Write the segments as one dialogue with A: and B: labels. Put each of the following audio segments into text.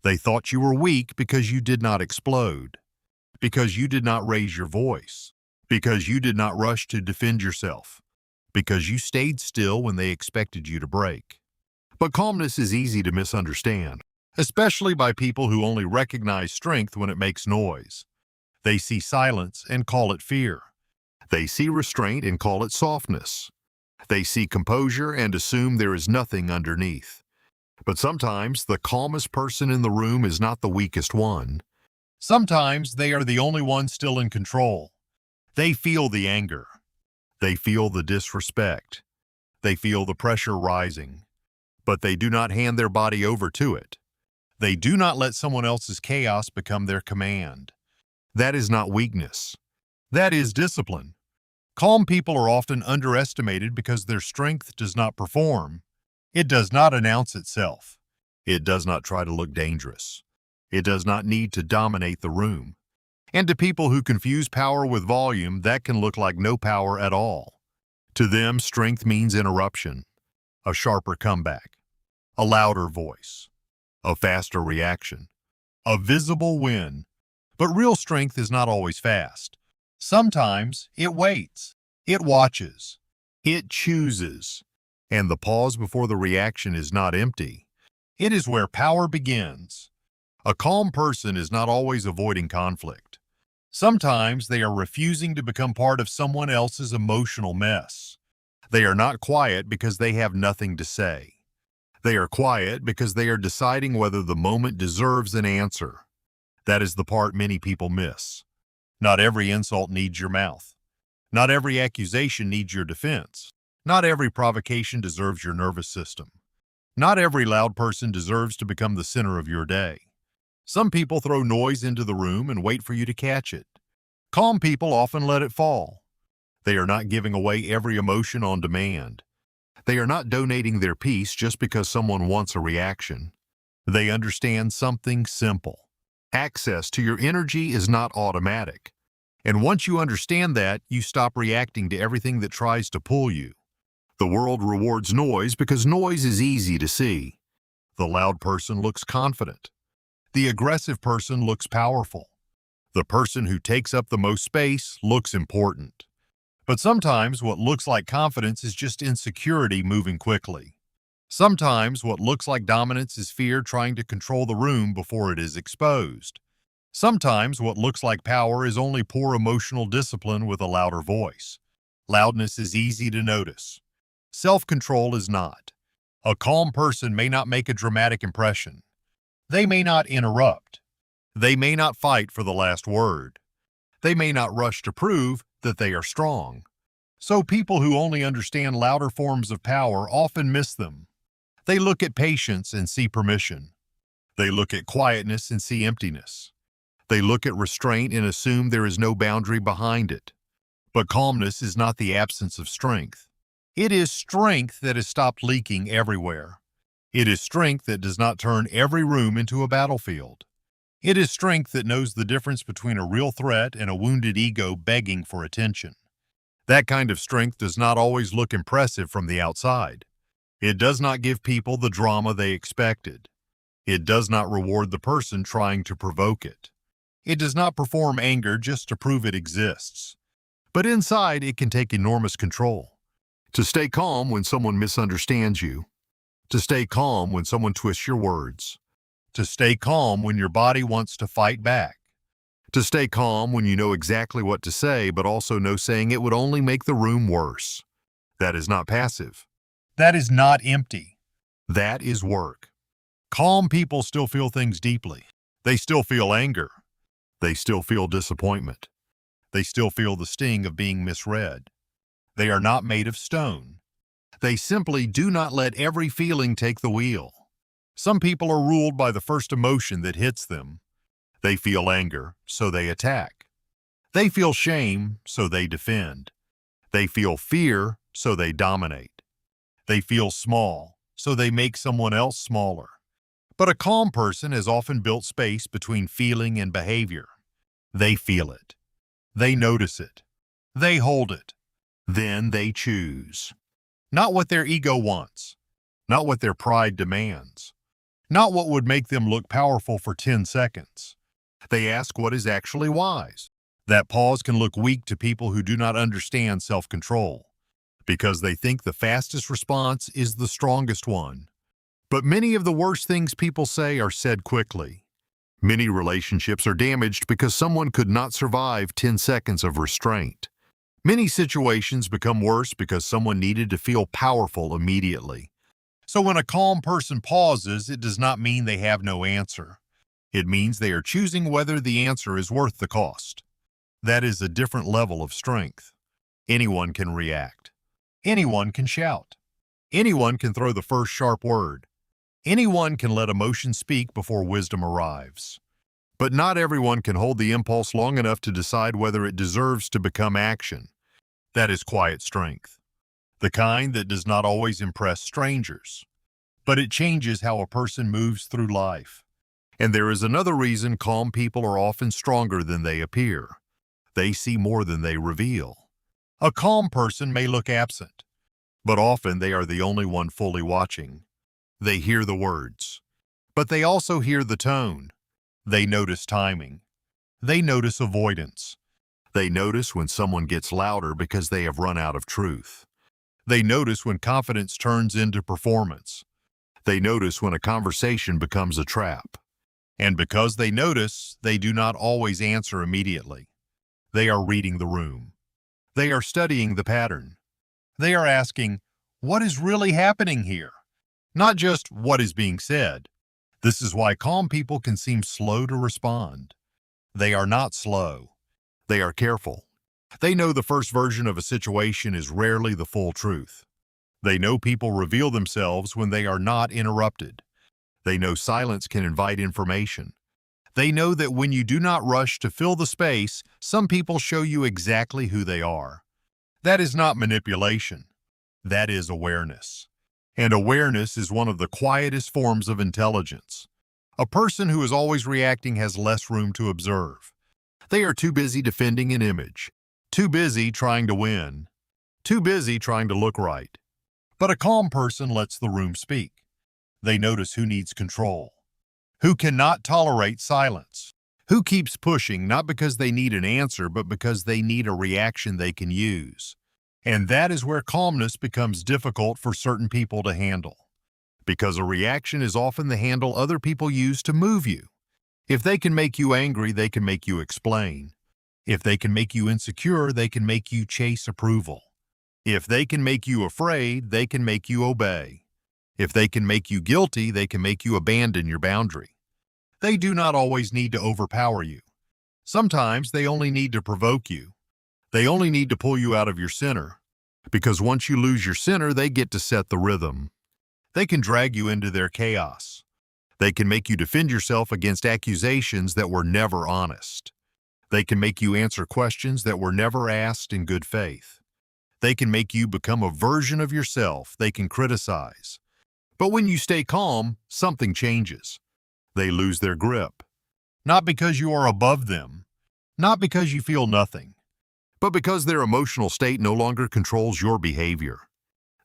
A: They thought you were weak because you did not explode, because you did not raise your voice, because you did not rush to defend yourself, because you stayed still when they expected you to break. But calmness is easy to misunderstand, especially by people who only recognize strength when it makes noise. They see silence and call it fear. They see restraint and call it softness. They see composure and assume there is nothing underneath. But sometimes the calmest person in the room is not the weakest one. Sometimes they are the only one still in control. They feel the anger. They feel the disrespect. They feel the pressure rising. But they do not hand their body over to it. They do not let someone else's chaos become their command. That is not weakness. That is discipline. Calm people are often underestimated because their strength does not perform. It does not announce itself. It does not try to look dangerous. It does not need to dominate the room. And to people who confuse power with volume, that can look like no power at all. To them, strength means interruption, a sharper comeback, a louder voice, a faster reaction, a visible win. But real strength is not always fast. Sometimes it waits, it watches, it chooses. And the pause before the reaction is not empty. It is where power begins. A calm person is not always avoiding conflict. Sometimes they are refusing to become part of someone else's emotional mess. They are not quiet because they have nothing to say. They are quiet because they are deciding whether the moment deserves an answer. That is the part many people miss. Not every insult needs your mouth. Not every accusation needs your defense. Not every provocation deserves your nervous system. Not every loud person deserves to become the center of your day. Some people throw noise into the room and wait for you to catch it. Calm people often let it fall. They are not giving away every emotion on demand. They are not donating their peace just because someone wants a reaction. They understand something simple. Access to your energy is not automatic. And once you understand that, you stop reacting to everything that tries to pull you. The world rewards noise because noise is easy to see. The loud person looks confident. The aggressive person looks powerful. The person who takes up the most space looks important. But sometimes what looks like confidence is just insecurity moving quickly. Sometimes what looks like dominance is fear trying to control the room before it is exposed. Sometimes what looks like power is only poor emotional discipline with a louder voice. Loudness is easy to notice. Self-control is not. A calm person may not make a dramatic impression. They may not interrupt. They may not fight for the last word. They may not rush to prove that they are strong. So people who only understand louder forms of power often miss them. They look at patience and see permission. They look at quietness and see emptiness. They look at restraint and assume there is no boundary behind it. But calmness is not the absence of strength. It is strength that has stopped leaking everywhere. It is strength that does not turn every room into a battlefield. It is strength that knows the difference between a real threat and a wounded ego begging for attention. That kind of strength does not always look impressive from the outside. It does not give people the drama they expected. It does not reward the person trying to provoke it. It does not perform anger just to prove it exists. But inside, it can take enormous control. To stay calm when someone misunderstands you. To stay calm when someone twists your words. To stay calm when your body wants to fight back. To stay calm when you know exactly what to say, but also know saying it would only make the room worse. That is not passive. That is not empty. That is work. Calm people still feel things deeply. They still feel anger. They still feel disappointment. They still feel the sting of being misread. They are not made of stone. They simply do not let every feeling take the wheel. Some people are ruled by the first emotion that hits them. They feel anger, so they attack. They feel shame, so they defend. They feel fear, so they dominate. They feel small, so they make someone else smaller. But a calm person has often built space between feeling and behavior. They feel it. They notice it. They hold it. Then they choose. Not what their ego wants. Not what their pride demands. not what would make them look powerful for 10 seconds. They ask what is actually wise. That pause can look weak to people who do not understand self-control, because they think the fastest response is the strongest one. But many of the worst things people say are said quickly. Many relationships are damaged because someone could not survive 10 seconds of restraint. Many situations become worse because someone needed to feel powerful immediately. So when a calm person pauses, it does not mean they have no answer. It means they are choosing whether the answer is worth the cost. That is a different level of strength. Anyone can react. Anyone can shout. Anyone can throw the first sharp word. Anyone can let emotion speak before wisdom arrives. But not everyone can hold the impulse long enough to decide whether it deserves to become action. That is quiet strength. The kind that does not always impress strangers. But it changes how a person moves through life. And there is another reason calm people are often stronger than they appear. They see more than they reveal. A calm person may look absent, but often they are the only one fully watching. They hear the words, but they also hear the tone. They notice timing. They notice avoidance. They notice when someone gets louder because they have run out of truth. They notice when confidence turns into performance. They notice when a conversation becomes a trap. And because they notice, they do not always answer immediately. They are reading the room. They are studying the pattern. They are asking, what is really happening here? Not just what is being said. This is why calm people can seem slow to respond. They are not slow. They are careful. They know the first version of a situation is rarely the full truth. They know people reveal themselves when they are not interrupted. They know silence can invite information. They know that when you do not rush to fill the space, some people show you exactly who they are. That is not manipulation. That is awareness. And awareness is one of the quietest forms of intelligence. A person who is always reacting has less room to observe. They are too busy defending an image, too busy trying to win, too busy trying to look right. But a calm person lets the room speak. They notice who needs control, who cannot tolerate silence, who keeps pushing not because they need an answer, but because they need a reaction they can use. And that is where calmness becomes difficult for certain people to handle, because a reaction is often the handle other people use to move you. If they can make you angry, they can make you explain. If they can make you insecure, they can make you chase approval. If they can make you afraid, they can make you obey. If they can make you guilty, they can make you abandon your boundary. They do not always need to overpower you. Sometimes they only need to provoke you. They only need to pull you out of your center, because once you lose your center, they get to set the rhythm. They can drag you into their chaos. They can make you defend yourself against accusations that were never honest. They can make you answer questions that were never asked in good faith. They can make you become a version of yourself they can criticize. But when you stay calm, something changes. They lose their grip. Not because you are above them, not because you feel nothing, but because their emotional state no longer controls your behavior.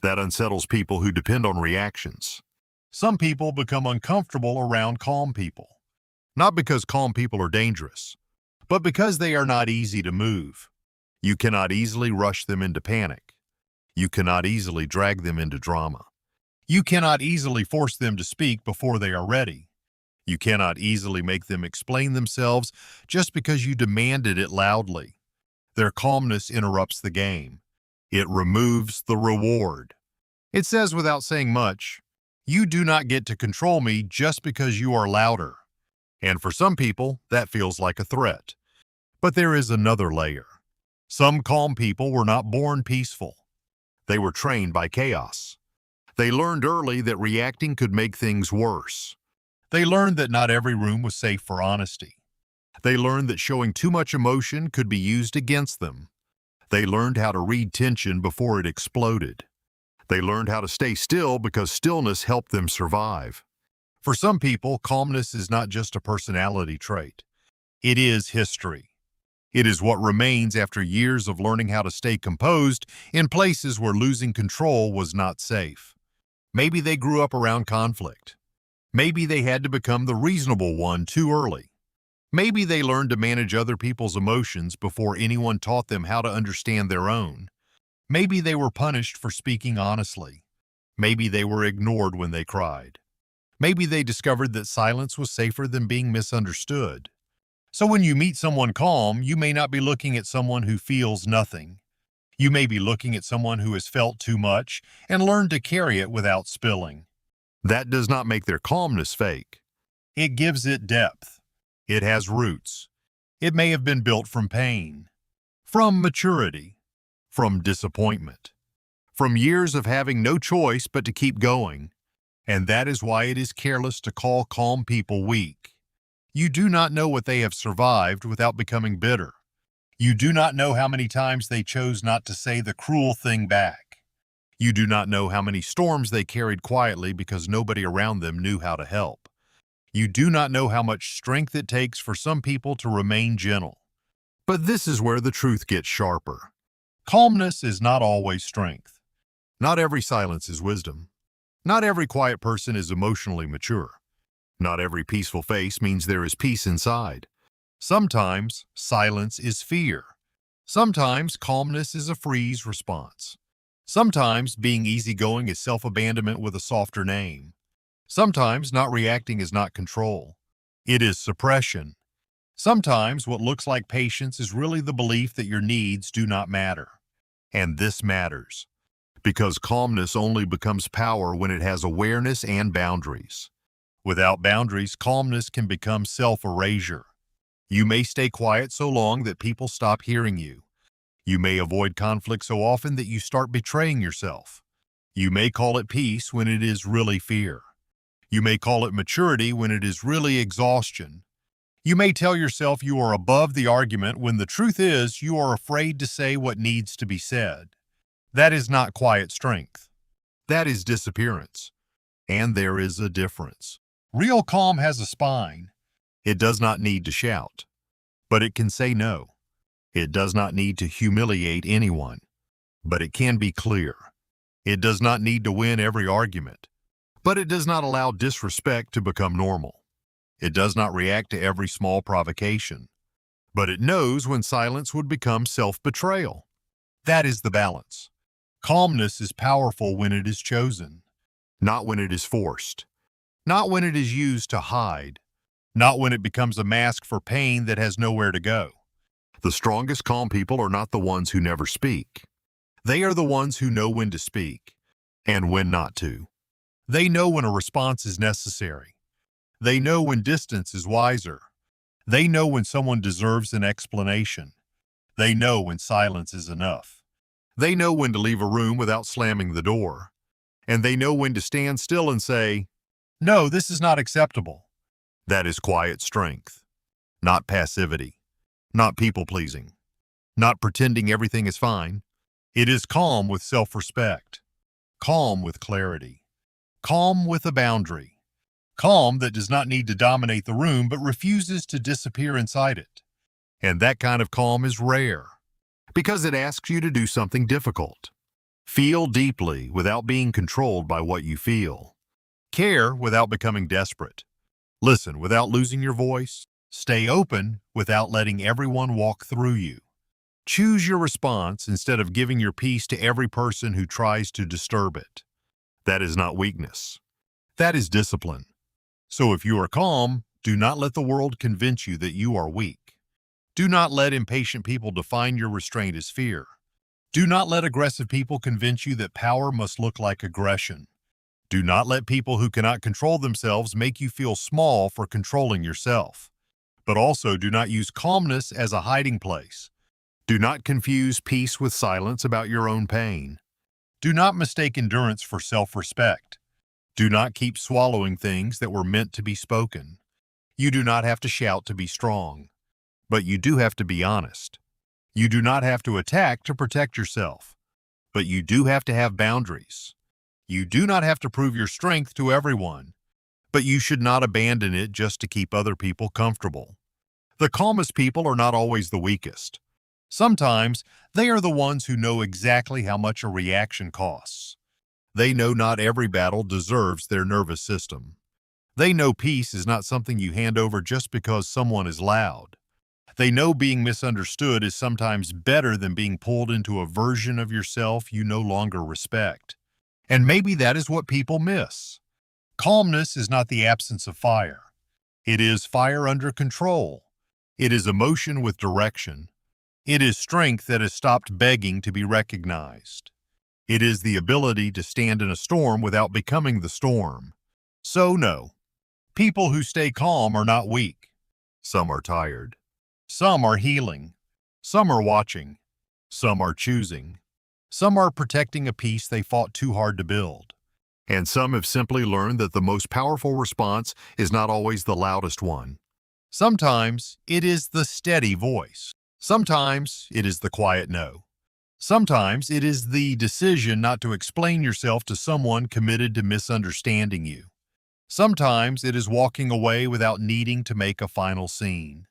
A: That unsettles people who depend on reactions. Some people become uncomfortable around calm people, not because calm people are dangerous, but because they are not easy to move. You cannot easily rush them into panic. You cannot easily drag them into drama. You cannot easily force them to speak before they are ready. You cannot easily make them explain themselves just because you demanded it loudly. Their calmness interrupts the game. It removes the reward. It says without saying much, you do not get to control me just because you are louder. And for some people, that feels like a threat. But there is another layer. Some calm people were not born peaceful. They were trained by chaos. They learned early that reacting could make things worse. They learned that not every room was safe for honesty. They learned that showing too much emotion could be used against them. They learned how to read tension before it exploded. They learned how to stay still because stillness helped them survive. For some people, calmness is not just a personality trait. It is history. It is what remains after years of learning how to stay composed in places where losing control was not safe. Maybe they grew up around conflict. Maybe they had to become the reasonable one too early. Maybe they learned to manage other people's emotions before anyone taught them how to understand their own. Maybe they were punished for speaking honestly. Maybe they were ignored when they cried. Maybe they discovered that silence was safer than being misunderstood. So when you meet someone calm, you may not be looking at someone who feels nothing. You may be looking at someone who has felt too much and learned to carry it without spilling. That does not make their calmness fake. It gives it depth. It has roots. It may have been built from pain, from maturity, from disappointment, from years of having no choice but to keep going. And that is why it is careless to call calm people weak. You do not know what they have survived without becoming bitter. You do not know how many times they chose not to say the cruel thing back. You do not know how many storms they carried quietly because nobody around them knew how to help. You do not know how much strength it takes for some people to remain gentle. But this is where the truth gets sharper. Calmness is not always strength. Not every silence is wisdom. Not every quiet person is emotionally mature. Not every peaceful face means there is peace inside. Sometimes silence is fear. Sometimes calmness is a freeze response. Sometimes being easygoing is self-abandonment with a softer name. Sometimes not reacting is not control. It is suppression. Sometimes what looks like patience is really the belief that your needs do not matter. And this matters, because calmness only becomes power when it has awareness and boundaries. Without boundaries, calmness can become self-erasure. You may stay quiet so long that people stop hearing you. You may avoid conflict so often that you start betraying yourself. You may call it peace when it is really fear. You may call it maturity when it is really exhaustion. You may tell yourself you are above the argument when the truth is you are afraid to say what needs to be said. That is not quiet strength. That is disappearance. And there is a difference. Real calm has a spine. It does not need to shout, but it can say no. It does not need to humiliate anyone, but it can be clear. It does not need to win every argument, but it does not allow disrespect to become normal. It does not react to every small provocation, but it knows when silence would become self-betrayal. That is the balance. Calmness is powerful when it is chosen, not when it is forced, not when it is used to hide, not when it becomes a mask for pain that has nowhere to go. The strongest calm people are not the ones who never speak. They are the ones who know when to speak and when not to. They know when a response is necessary. They know when distance is wiser. They know when someone deserves an explanation. They know when silence is enough. They know when to leave a room without slamming the door. And they know when to stand still and say, "No, this is not acceptable." That is quiet strength, not passivity, not people-pleasing, not pretending everything is fine. It is calm with self-respect, calm with clarity, calm with a boundary, calm that does not need to dominate the room but refuses to disappear inside it. And that kind of calm is rare, because it asks you to do something difficult. Feel deeply without being controlled by what you feel. Care without becoming desperate. Listen without losing your voice. Stay open without letting everyone walk through you. Choose your response instead of giving your peace to every person who tries to disturb it. That is not weakness. That is discipline. So if you are calm, do not let the world convince you that you are weak. Do not let impatient people define your restraint as fear. Do not let aggressive people convince you that power must look like aggression. Do not let people who cannot control themselves make you feel small for controlling yourself. But also do not use calmness as a hiding place. Do not confuse peace with silence about your own pain. Do not mistake endurance for self-respect. Do not keep swallowing things that were meant to be spoken. You do not have to shout to be strong, but you do have to be honest. You do not have to attack to protect yourself, but you do have to have boundaries. You do not have to prove your strength to everyone, but you should not abandon it just to keep other people comfortable. The calmest people are not always the weakest. Sometimes they are the ones who know exactly how much a reaction costs. They know not every battle deserves their nervous system. They know peace is not something you hand over just because someone is loud. They know being misunderstood is sometimes better than being pulled into a version of yourself you no longer respect. And maybe that is what people miss. Calmness is not the absence of fire. It is fire under control. It is emotion with direction. It is strength that has stopped begging to be recognized. It is the ability to stand in a storm without becoming the storm. So no, people who stay calm are not weak. Some are tired. Some are healing. Some are watching. Some are choosing. Some are protecting a peace they fought too hard to build. And some have simply learned that the most powerful response is not always the loudest one. Sometimes it is the steady voice. Sometimes it is the quiet no. Sometimes it is the decision not to explain yourself to someone committed to misunderstanding you. Sometimes it is walking away without needing to make a final scene.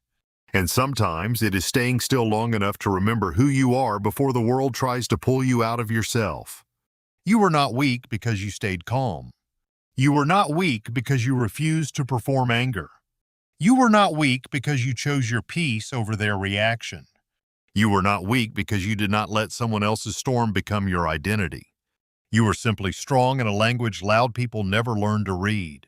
A: And sometimes it is staying still long enough to remember who you are before the world tries to pull you out of yourself. You were not weak because you stayed calm. You were not weak because you refused to perform anger. You were not weak because you chose your peace over their reaction. You were not weak because you did not let someone else's storm become your identity. You were simply strong in a language loud people never learned to read.